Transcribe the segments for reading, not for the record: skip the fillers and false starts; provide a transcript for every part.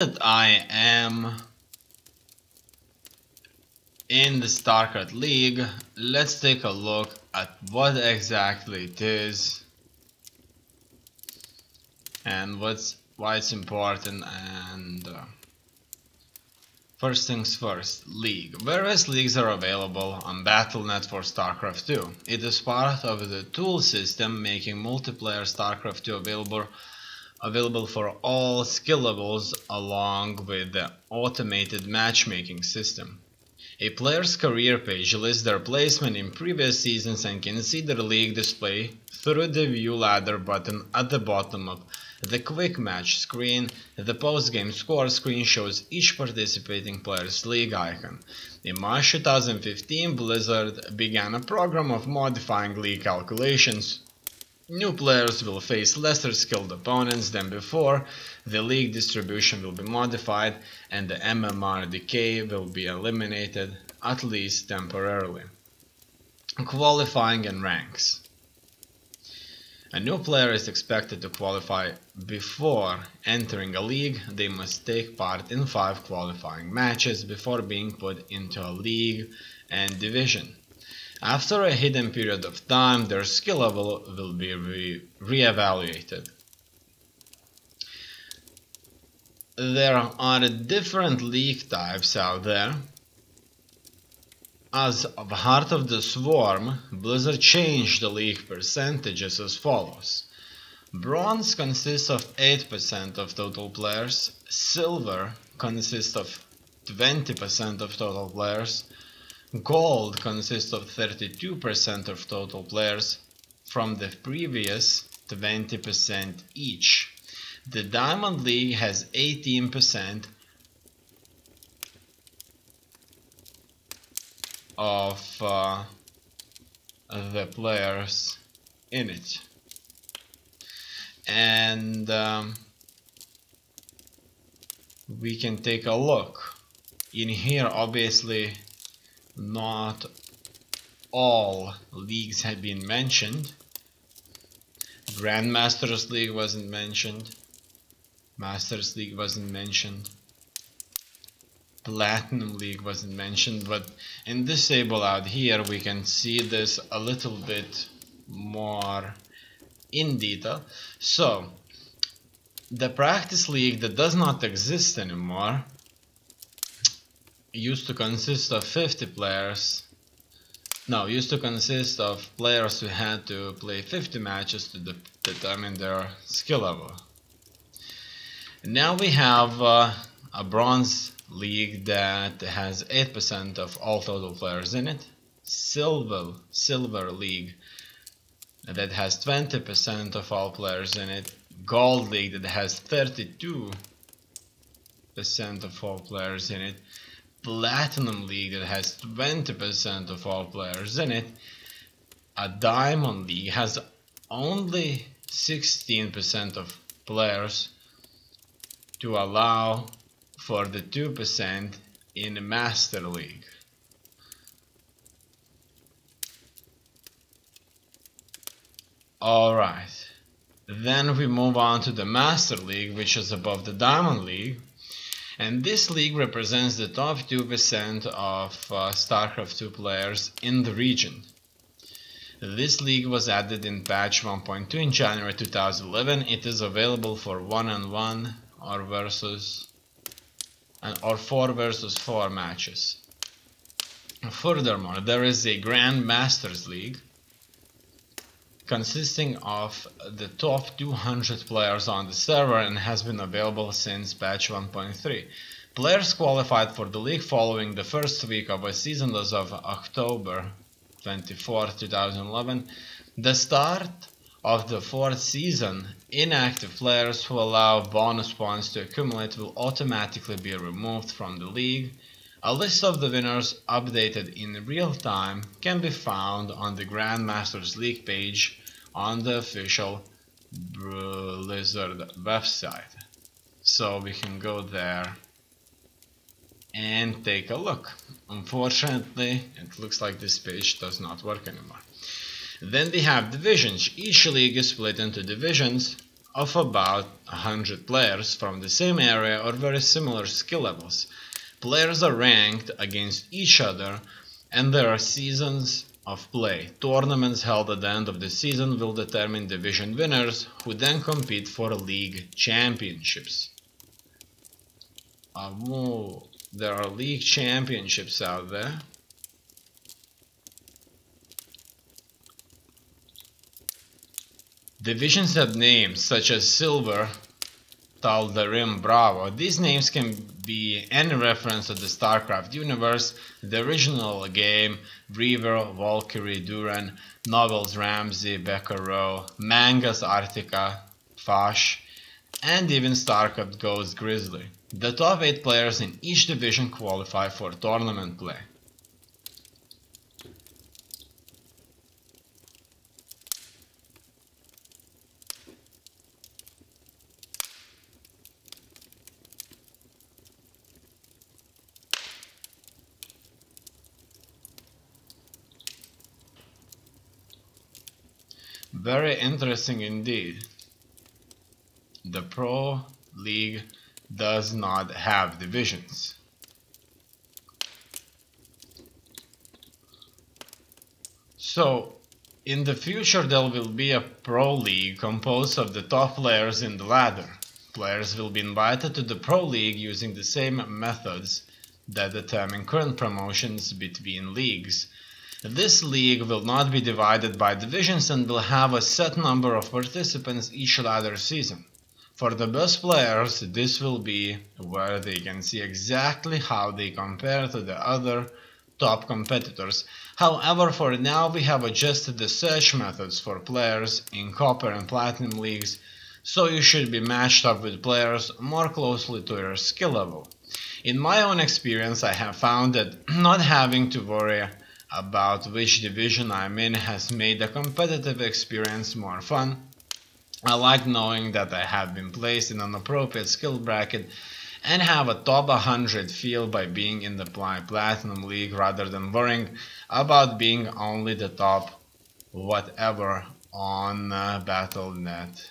That I am in the Starcraft League, let's take a look at what exactly it is and why it's important. And first things first, League. Various leagues are available on Battle.net for Starcraft 2. It is part of the tool system making multiplayer Starcraft 2 available for all skill levels, along with the automated matchmaking system. A player's career page lists their placement in previous seasons and can see their league display through the View Ladder button at the bottom of the Quick Match screen. The post-game score screen shows each participating player's league icon. In March 2015, Blizzard began a program of modifying league calculations. New players will face lesser skilled opponents than before, the league distribution will be modified, and the MMR decay will be eliminated, at least temporarily. Qualifying and ranks. A new player is expected to qualify before entering a league. They must take part in 5 qualifying matches before being put into a league and division. After a hidden period of time, their skill level will be re-evaluated. There are different league types out there. As of Heart of the Swarm, Blizzard changed the league percentages as follows. Bronze consists of 8% of total players, Silver consists of 20% of total players, Gold consists of 32% of total players from the previous 20% each. The Diamond League has 18% of the players in it. And we can take a look. In here, obviously, not all leagues had been mentioned. Grandmasters League wasn't mentioned. Masters League wasn't mentioned. Platinum League wasn't mentioned, but in this table out here we can see this a little bit more in detail. So, the Practice League that does not exist anymore used to consist of 50 players. No, used to consist of players who had to play 50 matches to determine their skill level. Now we have a Bronze League that has 8% of all total players in it. Silver League that has 20% of all players in it. Gold League that has 32% of all players in it. Platinum League that has 20% of all players in it. A Diamond League has only 16% of players to allow for the 2% in the Master League. Alright, then we move on to the Master League, which is above the Diamond League. And this league represents the top 2% of Starcraft 2 players in the region. This league was added in patch 1.2 in January 2011. It is available for 1-on-1 or 4 versus 4 matches. Furthermore, there is a Grand Masters League consisting of the top 200 players on the server and has been available since patch 1.3. Players qualified for the league following the first week of a season as of October 24, 2011. The start of the 4th season, inactive players who allow bonus points to accumulate will automatically be removed from the league. A list of the winners updated in real time can be found on the Grandmasters League page on the official Blizzard website. So we can go there and take a look. Unfortunately, it looks like this page does not work anymore. Then we have divisions. Each league is split into divisions of about 100 players from the same area or very similar skill levels. Players are ranked against each other and there are seasons of play. Tournaments held at the end of the season will determine division winners who then compete for league championships. There are league championships out there. Divisions have names such as Silver, Tal'Darim, Bravo. These names can be any reference to the Starcraft universe, the original game, Reaver, Valkyrie, Duran, novels Ramsey, Beccaro, mangas Arctica, Fash, and even Starcraft Ghost Grizzly. The top 8 players in each division qualify for tournament play. Very interesting indeed. The Pro League does not have divisions. So, in the future there will be a Pro League composed of the top players in the ladder. Players will be invited to the Pro League using the same methods that determine current promotions between leagues. This league will not be divided by divisions and will have a set number of participants each ladder season. For the best players, this will be where they can see exactly how they compare to the other top competitors. However, for now we have adjusted the search methods for players in Copper and Platinum leagues, so you should be matched up with players more closely to your skill level. In my own experience, I have found that not having to worry about which division I'm in has made the competitive experience more fun. I like knowing that I have been placed in an appropriate skill bracket and have a top 100 feel by being in the Platinum League rather than worrying about being only the top whatever on Battle.net.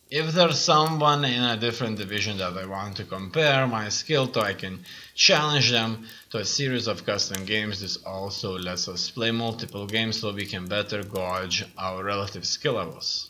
If there's someone in a different division that I want to compare my skill to, I can challenge them to a series of custom games. This also lets us play multiple games so we can better gauge our relative skill levels.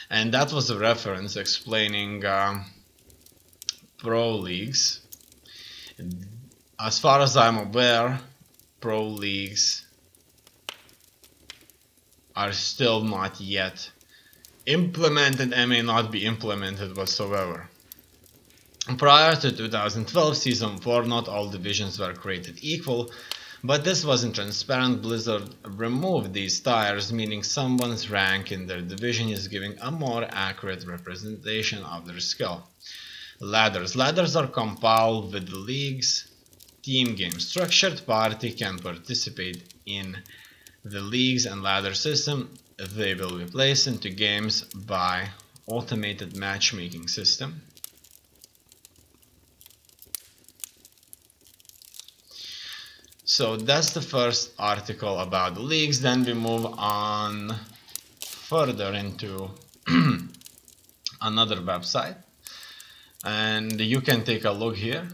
And that was a reference explaining Pro Leagues. As far as I'm aware, Pro Leagues are still not yet implemented and may not be implemented whatsoever. Prior to 2012 Season 4, not all divisions were created equal, but this wasn't transparent. Blizzard removed these tiers, meaning someone's rank in their division is giving a more accurate representation of their skill. Ladders. Ladders are compiled with the league's team game. Structured party can participate in the leagues and ladder system. They will be placed into games by automated matchmaking system. So that's the first article about the leagues. Then we move on further into another website, and you can take a look here.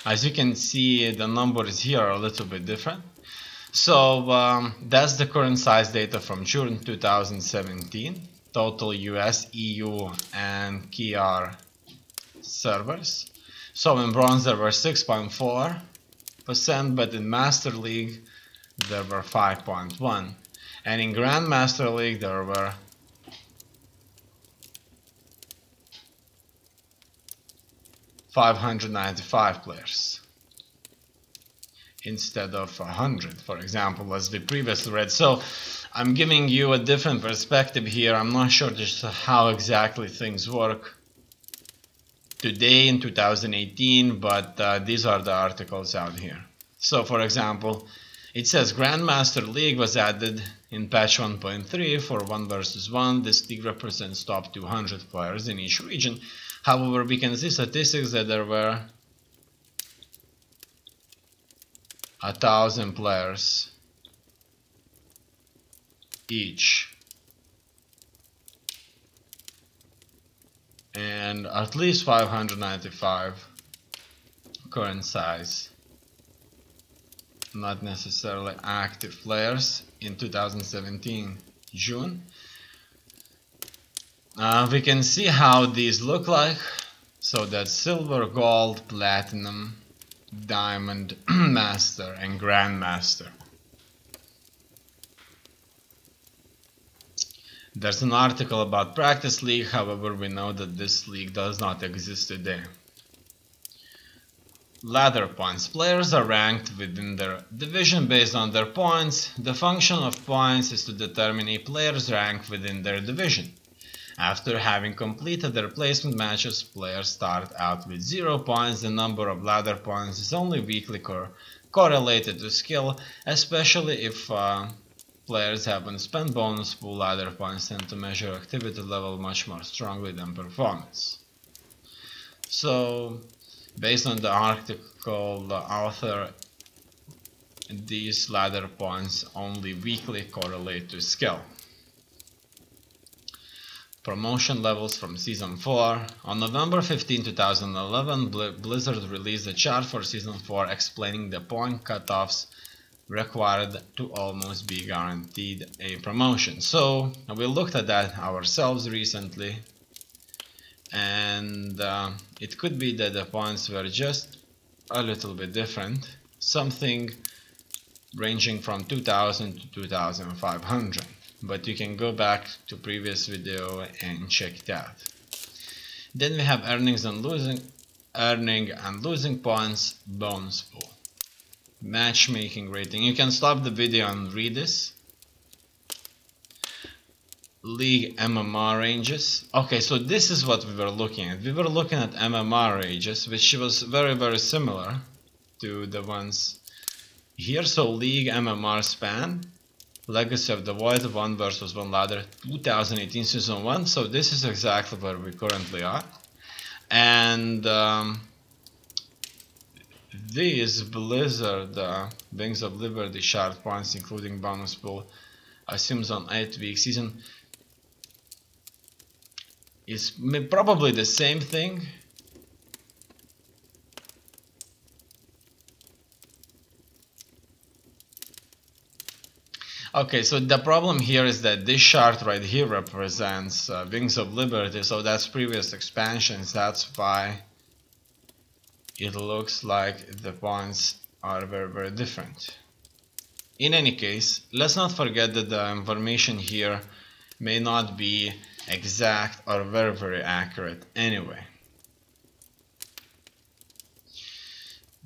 As you can see, the numbers here are a little bit different. So that's the current size data from June 2017. Total US, EU and KR servers. So in Bronze there were 6.4%, but in Master League there were 5.1%. And in Grandmaster League there were 595 players instead of 100, for example, as we previously read. So I'm giving you a different perspective here. I'm not sure just how exactly things work today in 2018, but these are the articles out here. So for example, it says Grandmaster League was added in patch 1.3 for 1 versus 1. This league represents top 200 players in each region. However, we can see statistics that there were 1,000 players each, and at least 595 current size, not necessarily active players in 2017 June. We can see how these look like. So that's silver, gold, platinum, diamond, master and grandmaster. There's an article about Practice League, however we know that this league does not exist today. Ladder points. Players are ranked within their division based on their points. The function of points is to determine a player's rank within their division. After having completed their placement matches, players start out with 0 points. The number of ladder points is only weakly correlated to skill, especially if players haven't spent bonus pool. Ladder points tend to measure activity level much more strongly than performance. So, based on the article, the author, these ladder points only weakly correlate to skill. Promotion levels from Season 4. On November 15, 2011, Blizzard released a chart for Season 4 explaining the point cutoffs required to almost be guaranteed a promotion. So we looked at that ourselves recently, and it could be that the points were just a little bit different, something ranging from 2000 to 2500. But you can go back to previous video and check that. Then we have earning and losing points, bonus pool, matchmaking rating. You can stop the video and read this. League MMR ranges. Okay, so this is what we were looking at. We were looking at MMR ranges, which was very similar to the ones here. So league MMR span. Legacy of the Void, 1 versus 1 ladder, 2018 Season 1, so this is exactly where we currently are. And these Blizzard Wings of Liberty shard points, including bonus pool, assumes on 8-week season, is probably the same thing. Okay, so the problem here is that this chart right here represents Wings of Liberty, so that's previous expansions. That's why it looks like the points are very different. In any case, let's not forget that the information here may not be exact or very accurate anyway.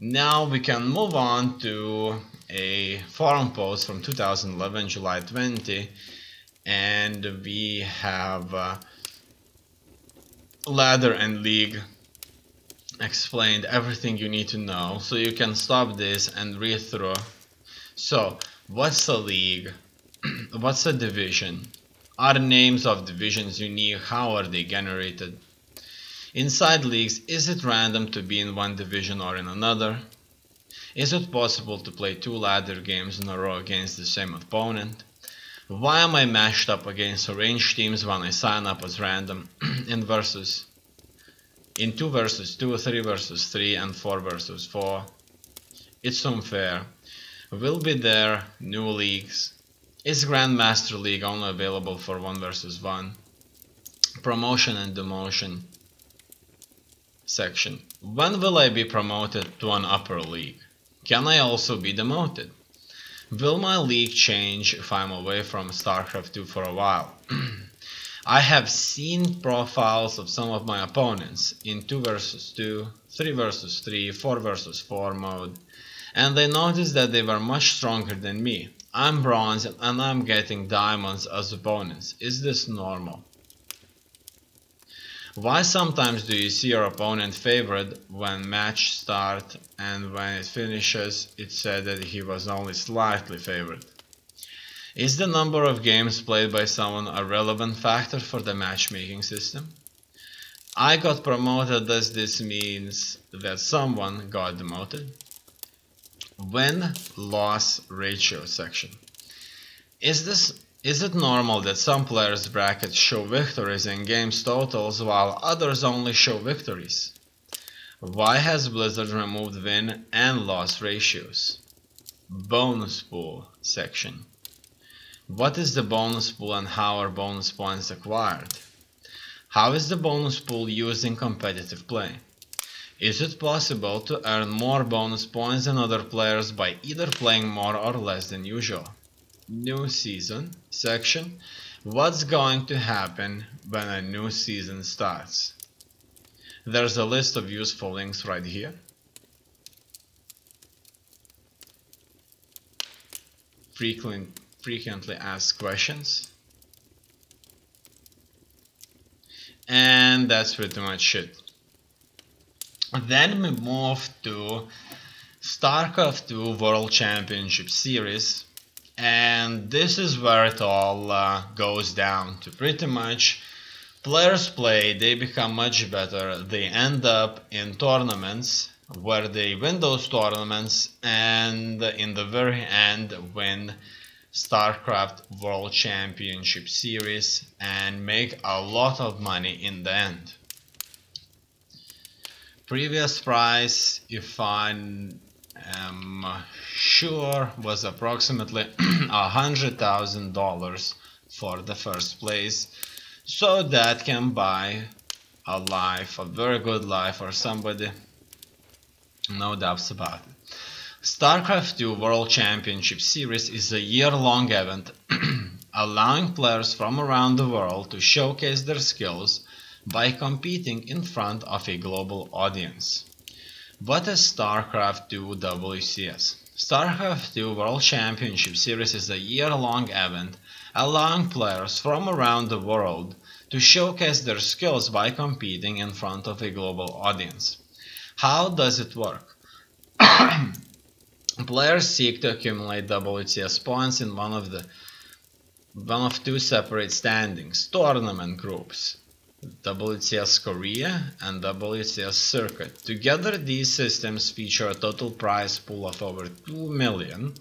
Now we can move on to a forum post from 2011, July 20, and we have ladder and league explained everything you need to know, so you can stop this and read through. So what's a league? What's a division? Are names of divisions unique? How are they generated? Inside leagues, is it random to be in one division or in another? Is it possible to play 2 ladder games in a row against the same opponent? Why am I matched up against arranged teams when I sign up as random in 2 versus 2, 3 versus 3 and 4 versus 4? It's unfair. Will be there new leagues? Is Grandmaster League only available for 1 versus 1? Promotion and demotion section. When will I be promoted to an upper league? Can I also be demoted? Will my league change if I'm away from Starcraft 2 for a while? I have seen profiles of some of my opponents in 2 versus 2, 3 versus 3, 4 versus 4 mode, and I noticed that they were much stronger than me. I'm bronze and I'm getting diamonds as opponents. Is this normal? Why sometimes do you see your opponent favored when match start and when it finishes it said that he was only slightly favored? Is the number of games played by someone a relevant factor for the matchmaking system? I got promoted. Does this mean that someone got demoted? Win-loss ratio section. Is this Is it normal that some players' brackets show victories and games totals while others only show victories? Why has Blizzard removed win and loss ratios? Bonus pool section. What is the bonus pool and how are bonus points acquired? How is the bonus pool used in competitive play? Is it possible to earn more bonus points than other players by either playing more or less than usual? New season section. What's going to happen when a new season starts? There's a list of useful links right here. Frequently asked questions. And that's pretty much it. Then we move to Starcraft 2 World Championship Series. And this is where it all goes down to. Pretty much players play, they become much better, they end up in tournaments where they win those tournaments and in the very end win Starcraft World Championship Series and make a lot of money in the end. Previous price, if I am sure, was approximately $100,000 for the first place, so that can buy a life, a very good life for somebody, no doubts about it. Starcraft 2 World Championship Series is a year-long event allowing players from around the world to showcase their skills by competing in front of a global audience. What is Starcraft 2 WCS? Starcraft 2 World Championship Series is a year-long event allowing players from around the world to showcase their skills by competing in front of a global audience. How does it work? Players seek to accumulate WCS points in one of two separate standings, tournament groups, WCS Korea and WCS Circuit. Together these systems feature a total prize pool of over 2 million,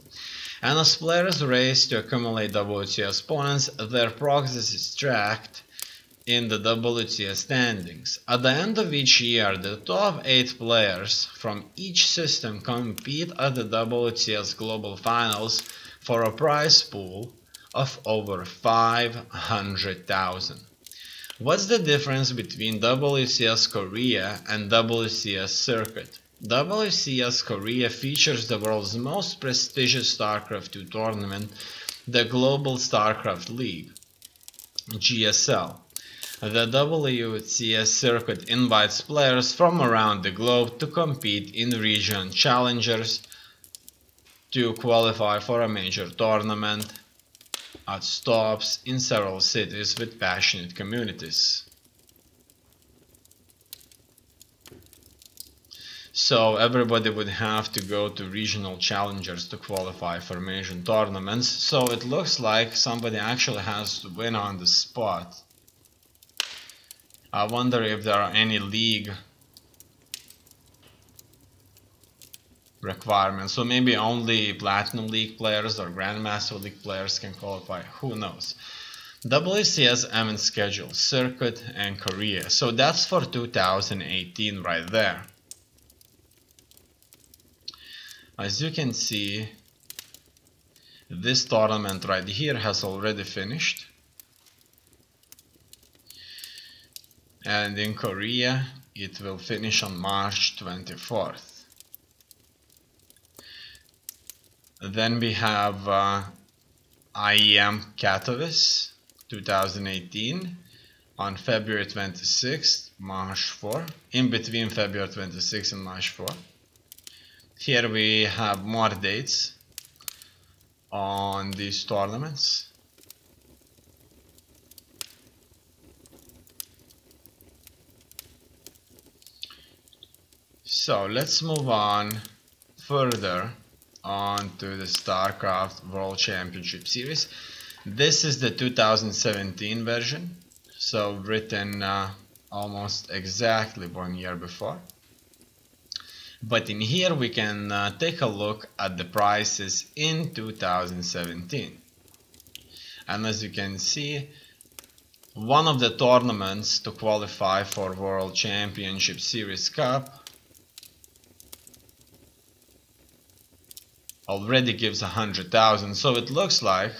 and as players race to accumulate WCS points, their progress is tracked in the WCS standings. At the end of each year, the top 8 players from each system compete at the WCS Global Finals for a prize pool of over 500,000. What's the difference between WCS Korea and WCS Circuit? WCS Korea features the world's most prestigious StarCraft 2 tournament, the Global StarCraft League, GSL. The WCS Circuit invites players from around the globe to compete in region challengers to qualify for a major tournament at stops in several cities with passionate communities. So everybody would have to go to regional challengers to qualify for major tournaments. So it looks like somebody actually has to win on the spot. I wonder if there are any league requirements. So maybe only Platinum League players or Grandmaster League players can qualify. Who knows? WCS event schedule, Circuit and Korea. So that's for 2018 right there. As you can see, this tournament right here has already finished. And in Korea, it will finish on March 24th. Then we have IEM Katowice 2018 on February 26th, March 4, in between February 26th and March 4. Here we have more dates on these tournaments. So let's move on further on to the StarCraft World Championship Series. This is the 2017 version, so written almost exactly 1 year before. But in here we can take a look at the prices in 2017. And as you can see, one of the tournaments to qualify for World Championship Series Cup already gives 100,000, so it looks like